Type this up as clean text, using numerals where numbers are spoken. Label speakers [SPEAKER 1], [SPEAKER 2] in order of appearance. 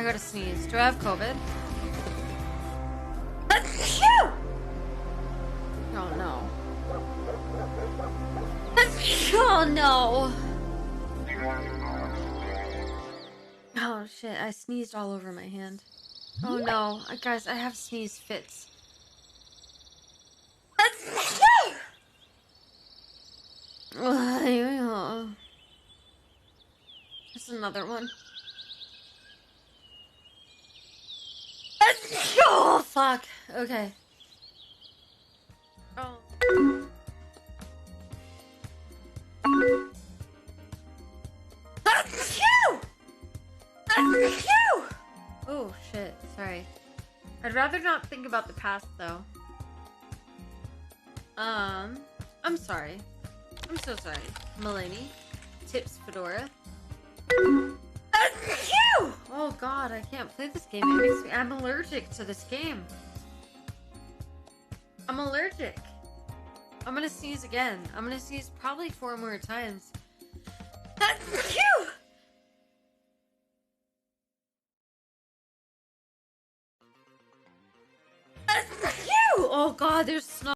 [SPEAKER 1] I gotta sneeze. Do I have COVID? Oh no. Oh no. Oh shit, I sneezed all over my hand. Oh no. Guys, I have sneeze fits. There's another one. Oh fuck. Okay. Oh. Oh shit, sorry. I'd rather not think about the past though. I'm sorry. I'm so sorry. Mulaney. Tips Fedora. Oh god, I can't play this game. It makes me I'm allergic to this game. I'm allergic. I'm gonna sneeze again. I'm gonna sneeze probably 4 more times. Oh god, there's snow.